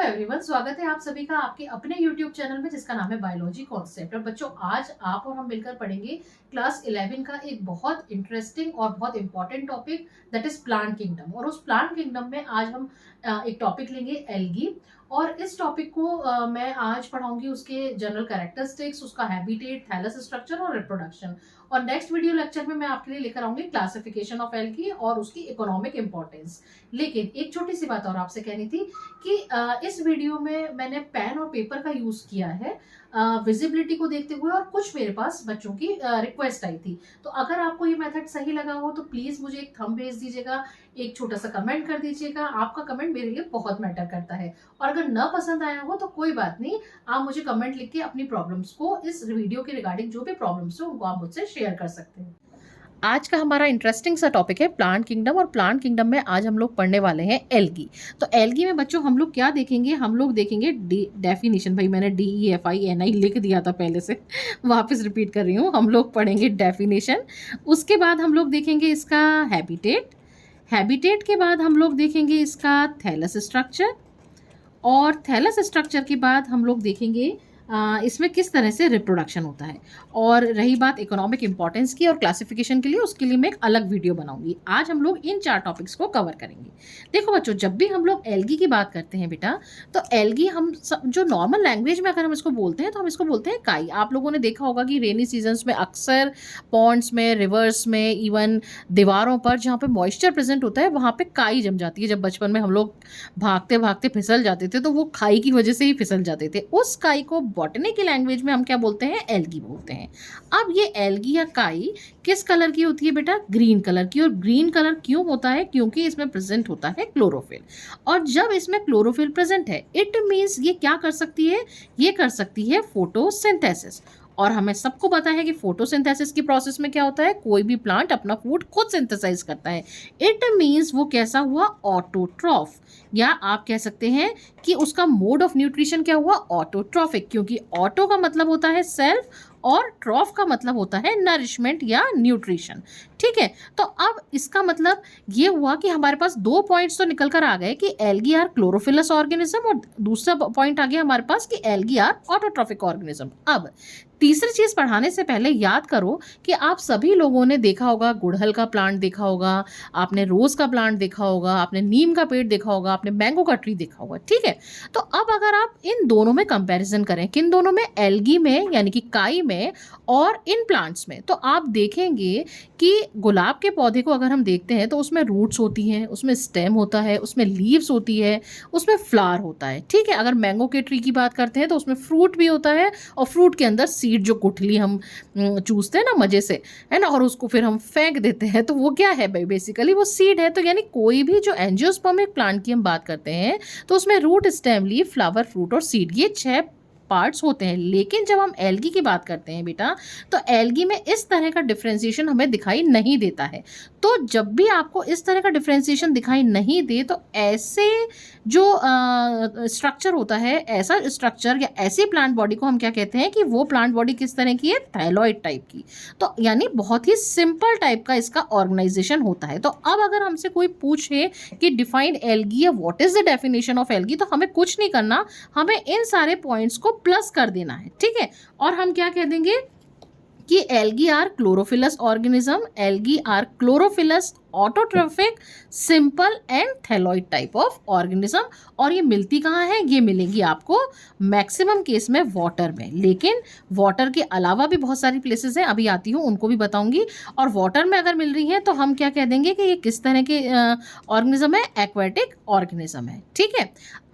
Everyone, स्वागत है आप सभी का आपके अपने YouTube चैनल में जिसका नाम है बायोलॉजी कॉन्सेप्ट। और बच्चों, आज आप और हम मिलकर पढ़ेंगे क्लास 11 का एक बहुत इंटरेस्टिंग और बहुत important topic, that is plant kingdom. और उस प्लांट किंगडम में आज हम एक टॉपिक लेंगे, एल्गी। और इस टॉपिक को मैं आज पढ़ाऊंगी उसके जनरल कैरेक्टरिस्टिक्स, उसका हैबिटेट, थैलस स्ट्रक्चर और रिप्रोडक्शन। और नेक्स्ट वीडियो लेक्चर में मैं आपके लिए लेकर आऊंगी क्लासिफिकेशन ऑफ एल्गी और उसकी इकोनॉमिक इंपॉर्टेंस। लेकिन एक छोटी सी बात और आपसे कहनी थी कि इस वीडियो में मैंने पेन और पेपर का यूज किया है विजिबिलिटी को देखते हुए, और कुछ मेरे पास बच्चों की रिक्वेस्ट आई थी। तो अगर आपको ये मेथड सही लगा हो तो प्लीज मुझे एक थंब भेज दीजिएगा, एक छोटा सा कमेंट कर दीजिएगा। आपका कमेंट मेरे लिए बहुत मैटर करता है। और अगर न पसंद आया हो तो कोई बात नहीं, आप मुझे कमेंट लिख के अपनी प्रॉब्लम्स को, इस वीडियो के रिगार्डिंग जो भी प्रॉब्लम्स हो उनको आप मुझसे शेयर कर सकते हैं। आज का हमारा इंटरेस्टिंग सा टॉपिक है प्लांट किंगडम। और प्लांट किंगडम में आज हम लोग पढ़ने वाले हैं एल्गी। तो एल्गी में बच्चों हम लोग क्या देखेंगे? हम लोग देखेंगे डेफिनेशन। भाई मैंने DEFINI लिख दिया था पहले से, वापस रिपीट कर रही हूँ। हम लोग पढ़ेंगे डेफिनेशन, उसके बाद हम लोग देखेंगे इसका हैबिटेट, हैबिटेट के बाद हम लोग देखेंगे इसका थैलस स्ट्रक्चर, और थैलस स्ट्रक्चर के बाद हम लोग देखेंगे इसमें किस तरह से रिप्रोडक्शन होता है। और रही बात इकोनॉमिक इंपॉर्टेंस की और क्लासिफिकेशन के लिए, उसके लिए मैं एक अलग वीडियो बनाऊंगी। आज हम लोग इन 4 टॉपिक्स को कवर करेंगे। देखो बच्चों, जब भी हम लोग एल्गी की बात करते हैं बेटा, तो एल्गी हम जो नॉर्मल लैंग्वेज में अगर हम इसको बोलते हैं तो हम इसको बोलते हैं काई। आप लोगों ने देखा होगा कि रेनी सीजन्स में अक्सर पॉन्ड्स में, रिवर्स में, इवन दीवारों पर जहाँ पे मॉइस्चर प्रेजेंट होता है वहाँ पे काई जम जाती है। जब बचपन में हम लोग भागते भागते फिसल जाते थे तो वो खाई की वजह से ही फिसल जाते थे। उस काई को बॉटनी की लैंग्वेज में हम क्या बोलते हैं? एल्गी बोलते हैं। अब ये एल्गी या काई किस कलर की होती है बेटा? ग्रीन कलर की। और ग्रीन कलर क्यों होता है? क्योंकि इसमें प्रेजेंट होता है क्लोरोफिल। और जब इसमें क्लोरोफिल प्रेजेंट है, इट मीन्स ये क्या कर सकती है? ये कर सकती है फोटोसिंथेसिस। और हमें सबको पता है कि फोटोसिंथेसिस की प्रोसेस में क्या होता है? कोई भी प्लांट अपना फूड खुद सिंथेसाइज करता है। इट मीन्स वो कैसा हुआ? ऑटोट्रॉफ। या आप कह सकते हैं कि उसका मोड ऑफ न्यूट्रिशन क्या हुआ? ऑटोट्रॉफिक। क्योंकि ऑटो का मतलब होता है सेल्फ और ट्रॉफ का मतलब होता है नरिशमेंट या न्यूट्रिशन। ठीक है, तो अब इसका मतलब ये हुआ कि हमारे पास 2 पॉइंट्स तो निकल कर आ गए कि एल्गी आर क्लोरोफिलस ऑर्गेनिज्म, और दूसरा पॉइंट आ गया हमारे पास कि एल्गी आर ऑटोट्रॉफिक ऑर्गेनिज्म। अब तीसरी चीज पढ़ाने से पहले याद करो कि आप सभी लोगों ने देखा होगा, गुड़हल का प्लांट देखा होगा, आपने रोज का प्लांट देखा होगा, आपने नीम का पेड़ देखा होगा, आपने मैंगो का ट्री देखा होगा। ठीक है, तो अब अगर आप इन दोनों में कंपैरिजन करें, किन दोनों में? एल्गी में यानी कि काई में और इन प्लांट्स में, तो आप देखेंगे कि गुलाब के पौधे को अगर हम देखते हैं तो उसमें रूट्स होती हैं, उसमें स्टेम होता है, उसमें लीव्स होती है, उसमें फ्लावर होता है। ठीक है, अगर मैंगो के ट्री की बात करते हैं तो उसमें फ्रूट भी होता है, और फ्रूट के अंदर सीड, जो गुठली हम चूसते हैं ना मजे से, है ना, और उसको फिर हम फेंक देते हैं, तो वो क्या है भाई? बेसिकली वो सीड है। तो यानी कोई भी जो एंजियोस्पर्मिक प्लांट की हम बात करते हैं तो उसमें root, stem, leaf, flower, fruit और सीड, ये 6 पार्ट्स होते हैं। लेकिन जब हम एल्गी की बात करते हैं बेटा, तो एल्गी में इस तरह का डिफरेंशिएशन हमें दिखाई नहीं देता है। तो जब भी आपको इस तरह का डिफरेंशिएशन दिखाई नहीं दे, तो ऐसे जो स्ट्रक्चर होता है, ऐसा स्ट्रक्चर या ऐसी प्लांट बॉडी को हम क्या कहते हैं कि वो प्लांट बॉडी किस तरह की है? थैलॉइड टाइप की। तो यानी बहुत ही सिंपल टाइप का इसका ऑर्गेनाइजेशन होता है। तो अब अगर हमसे कोई पूछे कि डिफाइन एल्गी या what is the definition of algae, तो हमें कुछ नहीं करना, हमें इन सारे पॉइंट्स को प्लस कर देना है। ठीक है, और हम क्या कह देंगे कि algae are chlorophyllous organism, algae are chlorophyllous, autotrophic, simple and thalloid type of organism. और ये मिलती कहाँ है? ये मिलेंगी आपको मैक्सिमम केस में वाटर में, लेकिन वाटर के अलावा भी बहुत सारी प्लेसेस हैं, अभी आती हूँ उनको भी बताऊंगी। और वाटर में अगर मिल रही है तो हम क्या कह देंगे कि ये किस तरह के ऑर्गेनिज्म है? एक्वेटिक ऑर्गेनिज्म है। ठीक है,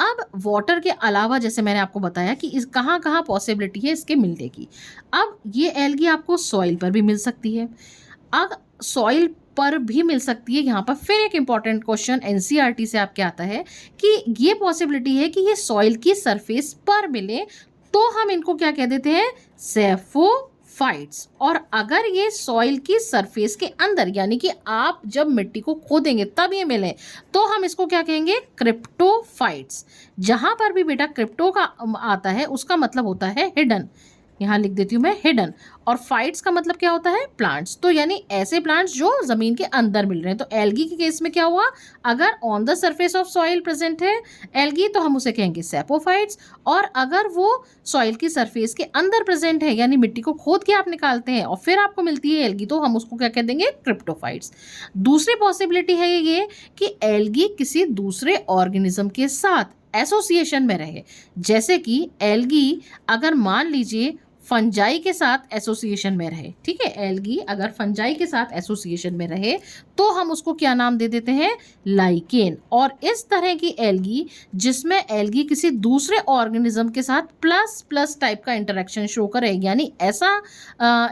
अब वाटर के अलावा जैसे मैंने आपको बताया कि इस कहाँ कहाँ पॉसिबिलिटी है इसके मिलने की। अब ये एल्गी आपको सॉइल पर भी मिल सकती है। अब सॉइल पर भी मिल सकती है। यहाँ पर फिर एक इंपॉर्टेंट क्वेश्चन NCERT से आपके आता है कि ये पॉसिबिलिटी है कि ये सॉइल की सरफेस पर मिले, तो हम इनको क्या कह देते हैं? सेफोफाइट्स। और अगर ये सॉइल की सरफेस के अंदर, यानी कि आप जब मिट्टी को खोदेंगे तब ये मिले, तो हम इसको क्या कहेंगे? क्रिप्टोफाइट्स। जहां पर भी बेटा क्रिप्टो का आता है उसका मतलब होता है हिडन। यहाँ लिख देती हूँ मैं हिडन, और फाइट्स का मतलब क्या होता है, प्लांट्स, तो यानी ऐसे प्लांट्स जो जमीन के अंदर मिल रहे हैं। तो एल्गी के केस में क्या हुआ, अगर on the surface of soil present है एल्गी तो हम उसे कहेंगे सैपोफाइट्स, और अगर वो सॉइल की सरफेस के अंदर प्रेजेंट है यानी मिट्टी को खोद के आप निकालते हैं और फिर आपको मिलती है एल्गी तो हम उसको क्या कह देंगे, क्रिप्टोफाइट्स। दूसरी पॉसिबिलिटी है ये कि एल्गी किसी दूसरे ऑर्गेनिज्म के साथ एसोसिएशन में रहे, जैसे कि एल्गी अगर मान लीजिए फंजाई के साथ एसोसिएशन में रहे, ठीक है, एल्गी अगर फंजाई के साथ एसोसिएशन में रहे तो हम उसको क्या नाम दे देते हैं, लाइकेन। और इस तरह की एल्गी जिसमें एल्गी किसी दूसरे ऑर्गेनिज्म के साथ प्लस प्लस टाइप का इंटरेक्शन शो करे, यानी ऐसा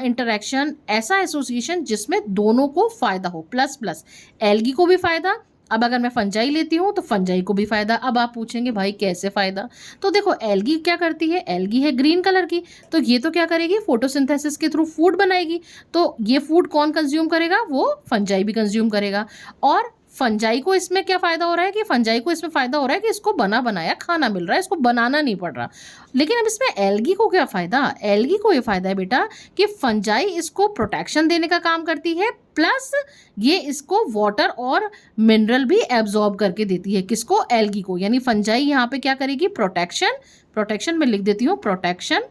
इंटरेक्शन, ऐसा एसोसिएशन जिसमें दोनों को फायदा हो, प्लस प्लस, एल्गी को भी फायदा, अब अगर मैं फंजाई लेती हूँ तो फंजाई को भी फायदा। अब आप पूछेंगे भाई कैसे फायदा, तो देखो एल्गी क्या करती है, एल्गी है ग्रीन कलर की, तो ये तो क्या करेगी, फोटोसिंथेसिस के थ्रू फूड बनाएगी, तो ये फूड कौन कंज्यूम करेगा, वो फंजाई भी कंज्यूम करेगा। और फंजाई को इसमें क्या फायदा हो रहा है कि फंजाई को इसमें फायदा हो रहा है कि इसको बना बनाया खाना मिल रहा है, इसको बनाना नहीं पड़ रहा। लेकिन अब इसमें एल्गी को क्या फायदा, एल्गी को ये फायदा है बेटा कि फंजाई इसको प्रोटेक्शन देने का काम करती है, प्लस ये इसको वाटर और मिनरल भी एब्जॉर्ब करके देती है, किसको, एल्गी को। यानी फंजाई यहाँ पे क्या करेगी, प्रोटेक्शन, प्रोटेक्शन में लिख देती हूँ प्रोटेक्शन,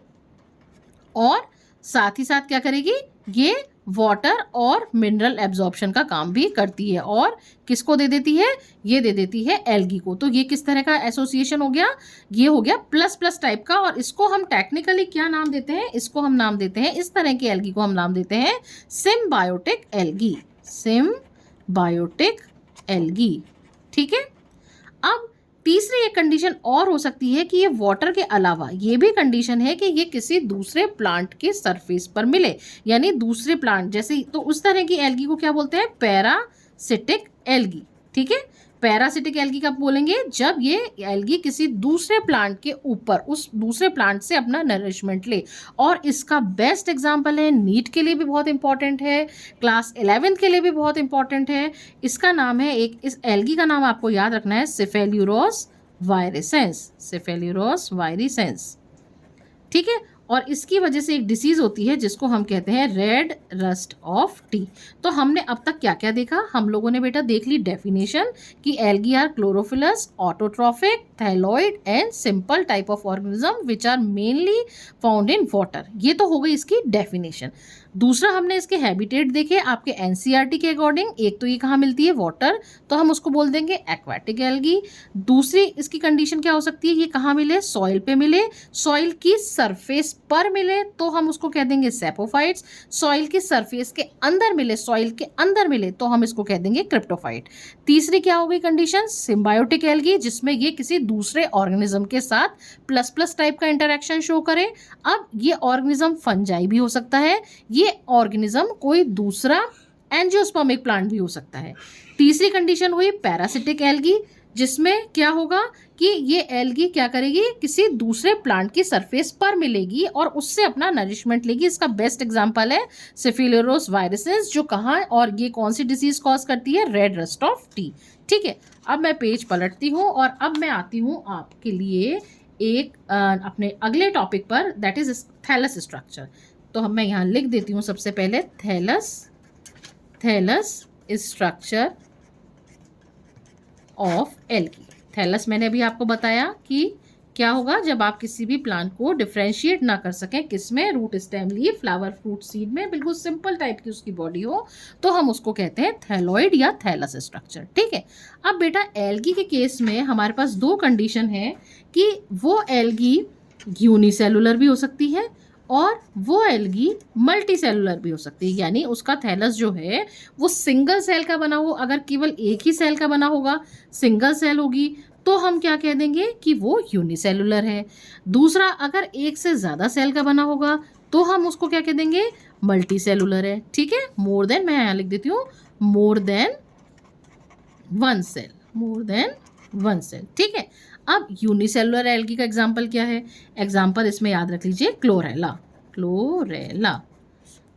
और साथ ही साथ क्या करेगी, ये वाटर और मिनरल एब्जॉर्प्शन का काम भी करती है, और किसको दे देती है, ये दे देती है एल्गी को। तो ये किस तरह का एसोसिएशन हो गया, ये हो गया प्लस प्लस टाइप का, और इसको हम टेक्निकली क्या नाम देते हैं, इसको हम नाम देते हैं, इस तरह की एल्गी को हम नाम देते हैं सिम्बायोटिक एल्गी, सिम्बायोटिक एल्गी, ठीक है। अब तीसरी एक कंडीशन और हो सकती है कि ये वाटर के अलावा ये भी कंडीशन है कि ये किसी दूसरे प्लांट के सरफेस पर मिले, यानी दूसरे प्लांट जैसे, तो उस तरह की एल्गी को क्या बोलते हैं, पैरासिटिक एल्गी, ठीक है। पैरासिटिक एल्गी कब बोलेंगे, जब ये एल्गी किसी दूसरे प्लांट के ऊपर उस दूसरे प्लांट से अपना नरिशमेंट ले, और इसका बेस्ट एग्जांपल है, नीट के लिए भी बहुत इंपॉर्टेंट है, क्लास 11th के लिए भी बहुत इंपॉर्टेंट है, इसका नाम है, एक इस एल्गी का नाम आपको याद रखना है, सिफेल्यूरोस वायरेसेंस, सिफेल्यूरोस वायरेसेंस, ठीक है। और इसकी वजह से एक डिसीज होती है जिसको हम कहते हैं रेड रस्ट ऑफ टी। तो हमने अब तक क्या क्या देखा, हम लोगों ने बेटा देख ली डेफिनेशन कि algae are chlorophyllous, autotrophic, thalloid and simple type of organism which are mainly found in water, ये तो हो गई इसकी डेफिनेशन। दूसरा हमने इसके हैबिटेट देखे आपके एनसीईआरटी के अकॉर्डिंग, एक तो ये कहाँ मिलती है, वाटर, तो हम उसको बोल देंगे एक्वाटिक एल्गी। दूसरी इसकी कंडीशन क्या हो सकती है, ये कहाँ मिले, सॉइल पे मिले, सॉइल की सरफेस पर मिले तो हम उसको कह देंगे सैपोफाइट्स, सॉइल की सरफेस के अंदर मिले, सॉइल के अंदर मिले तो हम इसको कह देंगे क्रिप्टोफाइट। तीसरी क्या हो गई कंडीशन, सिम्बायोटिक एल्गी, जिसमें ये किसी दूसरे ऑर्गेनिज्म के साथ प्लस प्लस टाइप का इंटरेक्शन शो करे। अब ये ऑर्गेनिज्म फंजाई भी हो सकता है, ये ऑर्गेनिज्म कोई दूसरा एंजियोस्पर्मिक प्लांट भी हो सकता है। तीसरी कंडीशन हुई पैरासिटिक एल्गी, जिसमें क्या होगा कि ये एल्गी क्या करेगी, किसी दूसरे प्लांट की सरफेस पर मिलेगी और उससे अपना नरिशमेंट लेगी। इसका बेस्ट एग्जांपल है सिफिलोरोस वायरसेस, जो कहाँ, और ये कौन सी डिजीज कॉज करती है, रेड रस्ट ऑफ टी, ठीक है। अब मैं पेज पलटती हूँ और अब मैं आती हूँ आपके लिए एक अपने अगले टॉपिक पर, दैट इज थैलस स्ट्रक्चर। तो मैं यहाँ लिख देती हूँ सबसे पहले thallus structure of algae. Thallus मैंने अभी आपको बताया कि क्या होगा जब आप किसी भी प्लांट को डिफ्रेंशिएट ना कर सकें, किसमें, root, stem, leaf, flower, fruit, seed में, बिल्कुल सिंपल टाइप की उसकी बॉडी हो, तो हम उसको कहते हैं थैलॉइड या थैलस स्ट्रक्चर, ठीक है। अब बेटा एल्गी के केस में हमारे पास दो कंडीशन है कि वो एल्गी यूनिसेलुलर भी हो सकती है और वो एल्गी मल्टी सेलुलर भी हो सकती है, यानी उसका थैलस जो है वो सिंगल सेल का बना हो, अगर केवल एक ही सेल का बना होगा, सिंगल सेल होगी, तो हम क्या कह देंगे कि वो यूनिसेलुलर है। दूसरा, अगर एक से ज़्यादा सेल का बना होगा तो हम उसको क्या कह देंगे, मल्टी सेलुलर है, ठीक है। मोर देन, मैं यहाँ लिख देती हूँ more than one cell, more than one cell, ठीक है। अब यूनिसेलुलर एल्गी का एग्जाम्पल क्या है, एग्जाम्पल इसमें याद रख लीजिए क्लोरेला, क्लोरेला,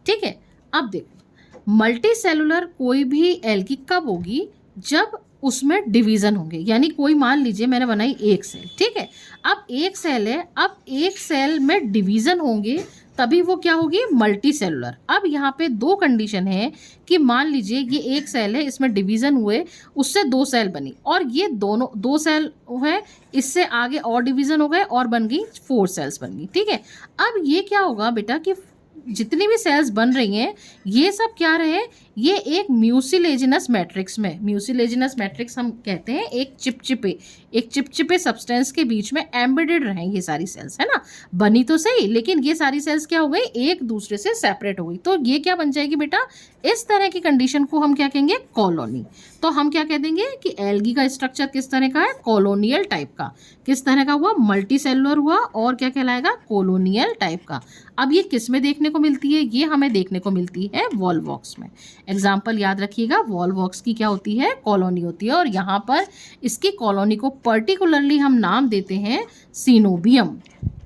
ठीक है। अब देखो मल्टी सेलुलर कोई भी एल्गी कब होगी, जब उसमें डिवीज़न होंगे, यानी कोई मान लीजिए मैंने बनाई एक सेल, ठीक है। अब एक सेल है, अब एक सेल में डिवीज़न होंगे तभी वो क्या होगी, मल्टी सेलुलर। अब यहाँ पे दो कंडीशन है कि मान लीजिए ये एक सेल है, इसमें डिवीजन हुए, उससे दो सेल बनी, और ये दोनों दो सेल है, इससे आगे और डिवीजन हो गए और बन गई 4 सेल्स बन गई, ठीक है। अब ये क्या होगा बेटा कि जितनी भी सेल्स बन रही हैं ये सब क्या रहे, ये एक म्यूसिलेजिनस मैट्रिक्स में, म्यूसिलेजिनस मैट्रिक्स हम कहते हैं एक चिपचिपे सब्सटेंस के बीच में एम्बेडेड रहे ये सारी सेल्स, है ना। बनी तो सही, लेकिन ये सारी सेल्स क्या हो गई, एक दूसरे से सेपरेट हो गई, तो ये क्या बन जाएगी बेटा, इस तरह की कंडीशन को हम क्या कहेंगे, कॉलोनी। तो हम क्या कह देंगे कि एल्गी का स्ट्रक्चर किस तरह का है, कॉलोनियल टाइप का। किस तरह का हुआ, मल्टी सेलुलर हुआ, और क्या कहलाएगा, कॉलोनियल टाइप का। अब ये किस में देखने को मिलती है, ये हमें देखने को मिलती है वॉल्वॉक्स में। एग्जाम्पल याद रखिएगा, वॉल्वॉक्स की क्या होती है, कॉलोनी होती है, और यहाँ पर इसकी कॉलोनी को पर्टिकुलरली हम नाम देते हैं सीनोबियम,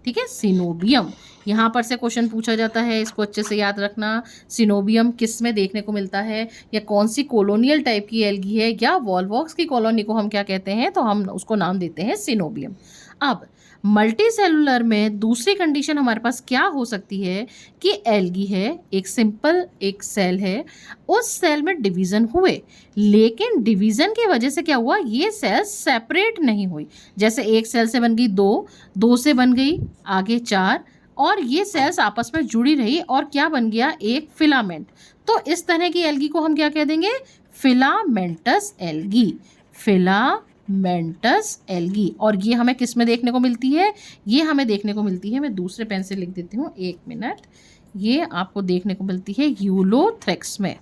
ठीक है, सीनोबियम। यहाँ पर से क्वेश्चन पूछा जाता है, इसको अच्छे से याद रखना, सीनोबियम किस में देखने को मिलता है, या कौन सी कॉलोनियल टाइप की एल्गी है, या वॉल्वॉक्स की कॉलोनी को हम क्या कहते हैं, तो हम उसको नाम देते हैं सीनोबियम। अब मल्टी सेलुलर में दूसरी कंडीशन हमारे पास क्या हो सकती है कि एल्गी है, एक सिंपल एक सेल है, उस सेल में डिवीजन हुए, लेकिन डिवीजन की वजह से क्या हुआ, ये सेल सेपरेट नहीं हुई। जैसे एक सेल से बन गई दो, दो से बन गई आगे 4, और ये सेल्स आपस में जुड़ी रही, और क्या बन गया, एक फिलामेंट। तो इस तरह की एल्गी को हम क्या कह देंगे, फिलामेंटस एल्गी, फिलामेंटस एल्गी। और ये हमें किस में देखने को मिलती है, ये हमें देखने को मिलती है, मैं दूसरे पेन से लिख देती हूँ, 1 मिनट, ये आपको देखने को मिलती है यूलोथ्रेक्स में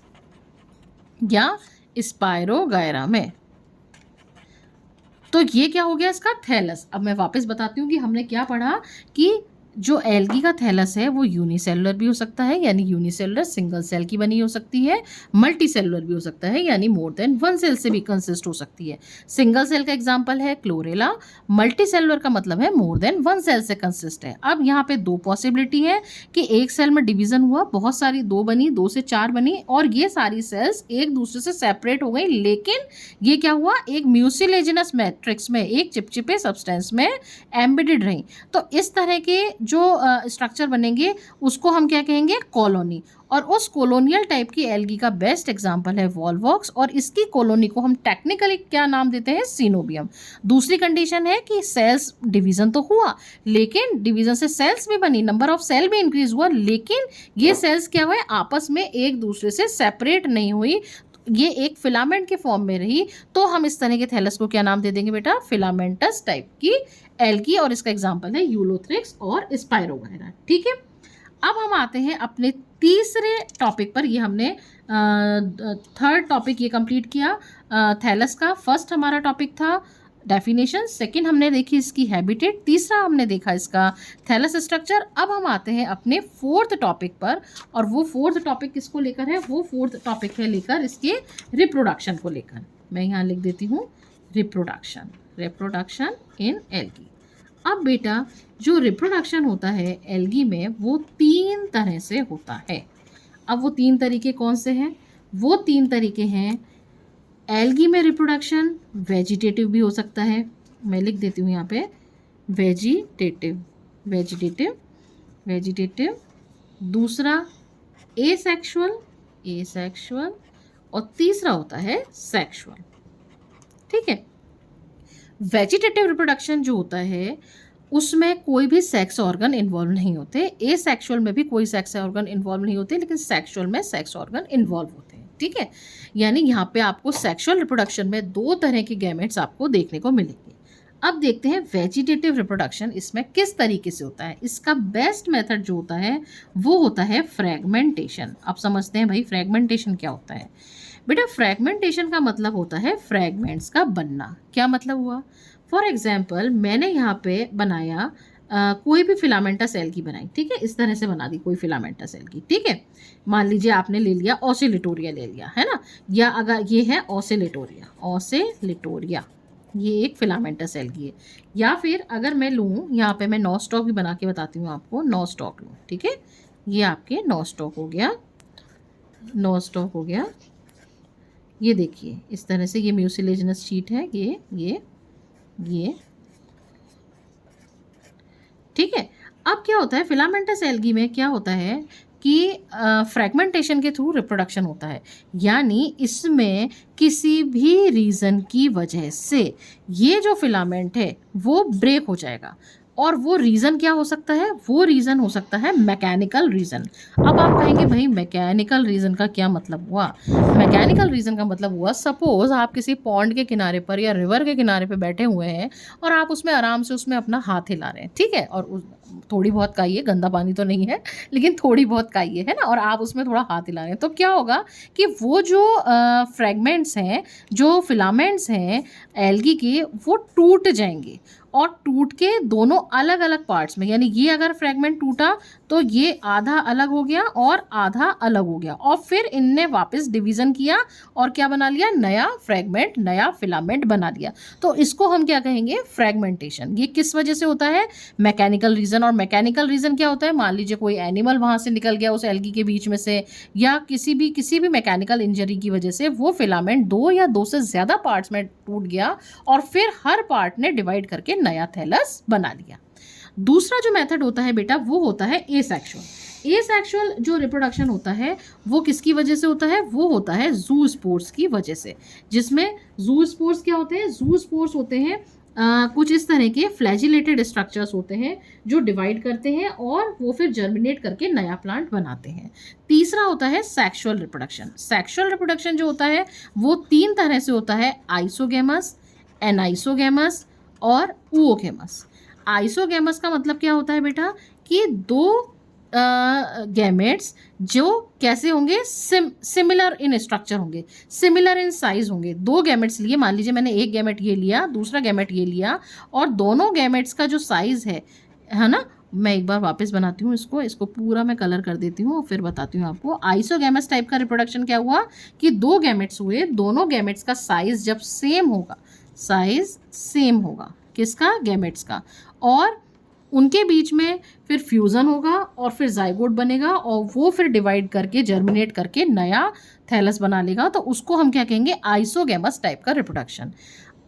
या स्पायरोगायरा में। तो ये क्या हो गया इसका थैलस। अब मैं वापस बताती हूँ कि हमने क्या पढ़ा कि जो एल्गी का थैलस है वो यूनिसेलुलर भी हो सकता है, यानी यूनिसेलुलर सिंगल सेल की बनी हो सकती है, मल्टी सेलुलर भी हो सकता है, यानी मोर देन 1 सेल से भी कंसिस्ट हो सकती है। सिंगल सेल का एग्जांपल है क्लोरेला, मल्टी सेलुलर का मतलब है मोर देन 1 सेल से कंसिस्ट है। अब यहाँ पे दो पॉसिबिलिटी है कि एक सेल में डिवीजन हुआ, बहुत सारी 2 बनी, 2 से 4 बनी, और ये सारी सेल्स एक दूसरे से सेपरेट हो गई, लेकिन ये क्या हुआ, एक म्यूसिलेजिनस मैट्रिक्स में, एक चिपचिपे सब्सटेंस में एम्बेडेड रही। तो इस तरह के जो स्ट्रक्चर बनेंगे उसको हम क्या कहेंगे, कॉलोनी। और उस कॉलोनियल टाइप की एल्गी का बेस्ट एग्जांपल है वॉल्वॉक्स, और इसकी कॉलोनी को हम टेक्निकली क्या नाम देते हैं, सीनोबियम। दूसरी कंडीशन है कि सेल्स डिवीजन तो हुआ, लेकिन डिवीजन से सेल्स भी बनी, नंबर ऑफ सेल भी इंक्रीज हुआ, लेकिन ये सेल्स क्या हुए, आपस में एक दूसरे से सेपरेट नहीं हुई, ये एक फिलामेंट के फॉर्म में रही। तो हम इस तरह के थैलस को क्या नाम दे देंगे बेटा, फिलामेंटस टाइप की एल्गी, और इसका एग्जांपल है यूलोथ्रिक्स और स्पायरोगायरा, ठीक है। अब हम आते हैं अपने तीसरे टॉपिक पर। ये हमने थर्ड टॉपिक ये कंप्लीट किया थैलस का। फर्स्ट हमारा टॉपिक था डेफिनेशन, सेकंड हमने देखी इसकी हैबिटेट, तीसरा हमने देखा इसका थैलस स्ट्रक्चर। अब हम आते हैं अपने फोर्थ टॉपिक पर, और वो फोर्थ टॉपिक किसको लेकर है, वो फोर्थ टॉपिक है लेकर इसके रिप्रोडक्शन को लेकर। मैं यहाँ लिख देती हूँ रिप्रोडक्शन, रिप्रोडक्शन इन एल्गी। अब बेटा जो रिप्रोडक्शन होता है एल्गी में वो 3 तरह से होता है। अब वो 3 तरीके कौन से हैं, वो 3 तरीके हैं। एल्गी में रिप्रोडक्शन वेजिटेटिव भी हो सकता है, मैं लिख देती हूँ यहाँ पे वेजिटेटिव, वेजिटेटिव, वेजिटेटिव। दूसरा एसेक्सुअल, एसेक्सुअल, और तीसरा होता है सेक्सुअल, ठीक है। वेजिटेटिव रिप्रोडक्शन जो होता है उसमें कोई भी सेक्स ऑर्गन इन्वॉल्व नहीं होते, एसेक्सुअल में भी कोई सेक्स ऑर्गन इन्वॉल्व नहीं होते, लेकिन सेक्सुअल में सेक्स ऑर्गन इन्वॉल्व होते हैं, ठीक है। यानी यहाँ पे आपको सेक्सुअल रिप्रोडक्शन में 2 तरह के गैमेट्स आपको देखने को मिलेंगे। अब देखते हैं वेजिटेटिव रिप्रोडक्शन इसमें किस तरीके से होता है। इसका बेस्ट मेथड जो होता है वो होता है फ्रैगमेंटेशन। अब समझते हैं भाई फ्रैगमेंटेशन क्या होता है। बेटा फ्रैगमेंटेशन का मतलब होता है फ्रैगमेंट्स का बनना। क्या मतलब हुआ, फॉर एग्जाम्पल मैंने यहाँ पे बनाया कोई भी फिलामेंटस एल्गी बनाई, ठीक है, इस तरह से बना दी कोई फिलामेंटस एल्गी, ठीक है। मान लीजिए आपने ले लिया ऑसिलेटोरिया ले लिया, है ना, या अगर ये है ऑसिलेटोरिया, ऑसिलेटोरिया ये एक फिलामेंटस एल्गी है। या फिर अगर मैं लूँ यहाँ पे, मैं नॉस्टॉक भी बना के बताती हूँ आपको, नॉस्टॉक लूँ, ठीक है, ये आपके नॉस्टॉक हो गया, नॉस्टॉक हो गया। ये देखिए इस तरह से ये म्यूसिलेजिनस शीट है, ये ठीक है। अब क्या होता है फिलामेंटस एल्गी में, क्या होता है कि फ्रेगमेंटेशन के थ्रू रिप्रोडक्शन होता है, यानी इसमें किसी भी रीज़न की वजह से ये जो फिलामेंट है वो ब्रेक हो जाएगा। और वो रीज़न क्या हो सकता है? वो रीज़न हो सकता है मैकेनिकल रीज़न। अब आप कहेंगे भाई मैकेनिकल रीज़न का क्या मतलब हुआ? मैकेनिकल रीज़न का मतलब हुआ, सपोज़ आप किसी पॉन्ड के किनारे पर या रिवर के किनारे पे बैठे हुए हैं और आप उसमें आराम से उसमें अपना हाथ हिला रहे हैं, ठीक है? और थोड़ी बहुत काइए, गंदा पानी तो नहीं है, लेकिन थोड़ी बहुत काइए, है ना? और आप उसमें थोड़ा हाथ हिला रहे हैं, तो क्या होगा कि वो जो फ्रेगमेंट्स हैं, जो फिलामेंट्स हैं एल्गी के, वो टूट जाएंगे और टूट के दोनों अलग अलग पार्ट्स में, यानी ये अगर फ्रेगमेंट टूटा तो ये आधा अलग हो गया और आधा अलग हो गया, और फिर इनने वापस डिवीज़न किया और क्या बना लिया? नया फ्रेगमेंट, नया फिलामेंट बना लिया। तो इसको हम क्या कहेंगे? फ्रेगमेंटेशन। ये किस वजह से होता है? Mechanical reason. और मैकेनिकल रीज़न क्या होता है? मान लीजिए कोई एनिमल वहाँ से निकल गया उस एल्गी के बीच में से, या किसी भी मैकेनिकल इंजरी की वजह से वो फिलामेंट दो या दो से ज़्यादा पार्ट्स में टूट गया और फिर हर पार्ट ने डिवाइड करके नया थैलस बना लिया। दूसरा जो मेथड होता है बेटा वो होता है एसेक्सुअल। एसेक्सुअल जो रिप्रोडक्शन होता है वो किसकी वजह से होता है? वो होता है जू स्पोर्स की वजह से, जिसमें जू स्पोर्स क्या होते हैं? जू स्पोर्स होते हैं कुछ इस तरह के फ्लैजिलेटेड स्ट्रक्चर्स होते हैं जो डिवाइड करते हैं और वो फिर जर्मिनेट करके नया प्लांट बनाते हैं। तीसरा होता है सेक्सुअल रिप्रोडक्शन। सेक्सुअल रिप्रोडक्शन जो होता है वो 3 तरह से होता है, आइसोगेमस, एनाइसोगेमस और oogemus। आइसोगेमस का मतलब क्या होता है बेटा? कि 2 गैमेट्स जो कैसे होंगे? सिमिलर इन स्ट्रक्चर होंगे, सिमिलर इन साइज होंगे। 2 गैमेट्स लिए, मान लीजिए मैंने एक गैमेट ये लिया, दूसरा गैमेट ये लिया, और दोनों गैमेट्स का जो साइज है ना? मैं एक बार वापस बनाती हूँ इसको पूरा मैं कलर कर देती हूँ और फिर बताती हूँ आपको। आइसोगेमस टाइप का रिप्रोडक्शन क्या हुआ कि 2 गैमेट्स हुए, दोनों गैमेट्स का साइज जब सेम होगा, साइज सेम होगा किसका? गैमेट्स का, और उनके बीच में फिर फ्यूज़न होगा और फिर जाइगोट बनेगा और वो फिर डिवाइड करके जर्मिनेट करके नया थैलस बना लेगा। तो उसको हम क्या कहेंगे? आइसोगेमस टाइप का रिप्रोडक्शन।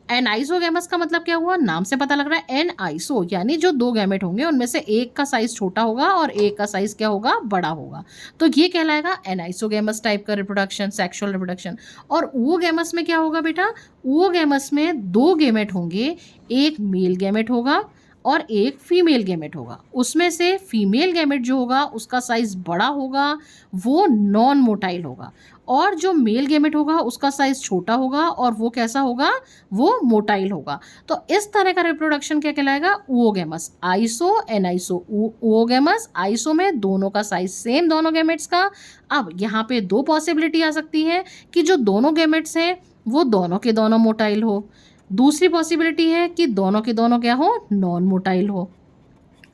एनाइसोगेमस का मतलब क्या हुआ? नाम से पता लग रहा है, एन आइसो, यानी जो 2 गैमेट होंगे उनमें से एक का साइज छोटा होगा और एक का साइज क्या होगा? बड़ा होगा। तो ये कहलाएगा एनाइसोगेमस टाइप का रिप्रोडक्शन, सेक्सुअल रिप्रोडक्शन। और oogemus में क्या होगा बेटा? oogemus में 2 गैमेट होंगे, एक मेल गैमेट होगा और एक फीमेल गैमेट होगा। उसमें से फीमेल गैमेट जो होगा उसका साइज बड़ा होगा, वो नॉन मोटाइल होगा, और जो मेल गैमेट होगा उसका साइज छोटा होगा और वो कैसा होगा? वो मोटाइल होगा। तो इस तरह का रिप्रोडक्शन क्या कहलाएगा? oogemus। Iso, aniso, oogemus। Iso में दोनों का साइज सेम, दोनों गैमेट्स का। अब यहाँ पे 2 पॉसिबिलिटी आ सकती है कि जो दोनों गैमेट्स हैं वो दोनों के दोनों मोटाइल हो। दूसरी पॉसिबिलिटी है कि दोनों के दोनों क्या हो? नॉन मोटाइल हो।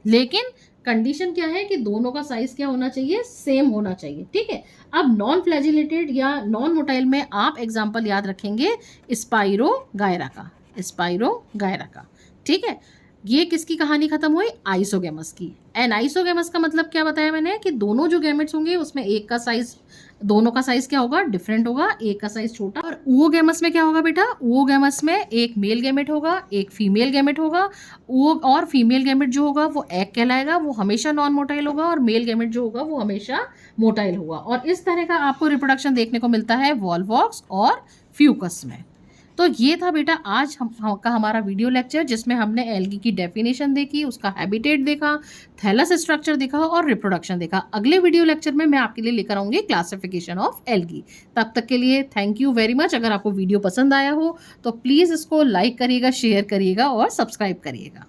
लेकिन कंडीशन क्या है कि दोनों का साइज क्या होना चाहिए? सेम होना चाहिए, ठीक है। अब नॉन फ्लैजिलेटेड या नॉन मोटाइल में आप एग्जांपल याद रखेंगे स्पाइरो गायरा का, स्पाइरो गायरा का, ठीक है। ये किसकी कहानी खत्म हुई? आइसोगेमस की। एनाइसोगेमस का मतलब क्या बताया मैंने कि दोनों जो गैमेट्स होंगे उसमें एक का साइज, दोनों का साइज क्या होगा? डिफरेंट होगा, एक का साइज छोटा। और oogemus में क्या होगा बेटा? oogemus में एक मेल गैमेट होगा, एक फीमेल गैमेट होगा। और फीमेल गैमेट जो होगा वो एग कहलाएगा, वो हमेशा नॉन मोटाइल होगा, और मेल गैमेट जो होगा वो हमेशा मोटाइल होगा। और इस तरह का आपको रिप्रोडक्शन देखने को मिलता है वॉल्वॉक्स और फ्यूकस में। तो ये था बेटा आज का हमारा वीडियो लेक्चर, जिसमें हमने एल्गी की डेफिनेशन देखी, उसका हैबिटेट देखा, थैलस स्ट्रक्चर देखा और रिप्रोडक्शन देखा। अगले वीडियो लेक्चर में मैं आपके लिए लेकर आऊँगी क्लासिफिकेशन ऑफ एल्गी। तब तक के लिए थैंक यू वेरी मच। अगर आपको वीडियो पसंद आया हो तो प्लीज़ इसको लाइक करिएगा, शेयर करिएगा और सब्सक्राइब करिएगा।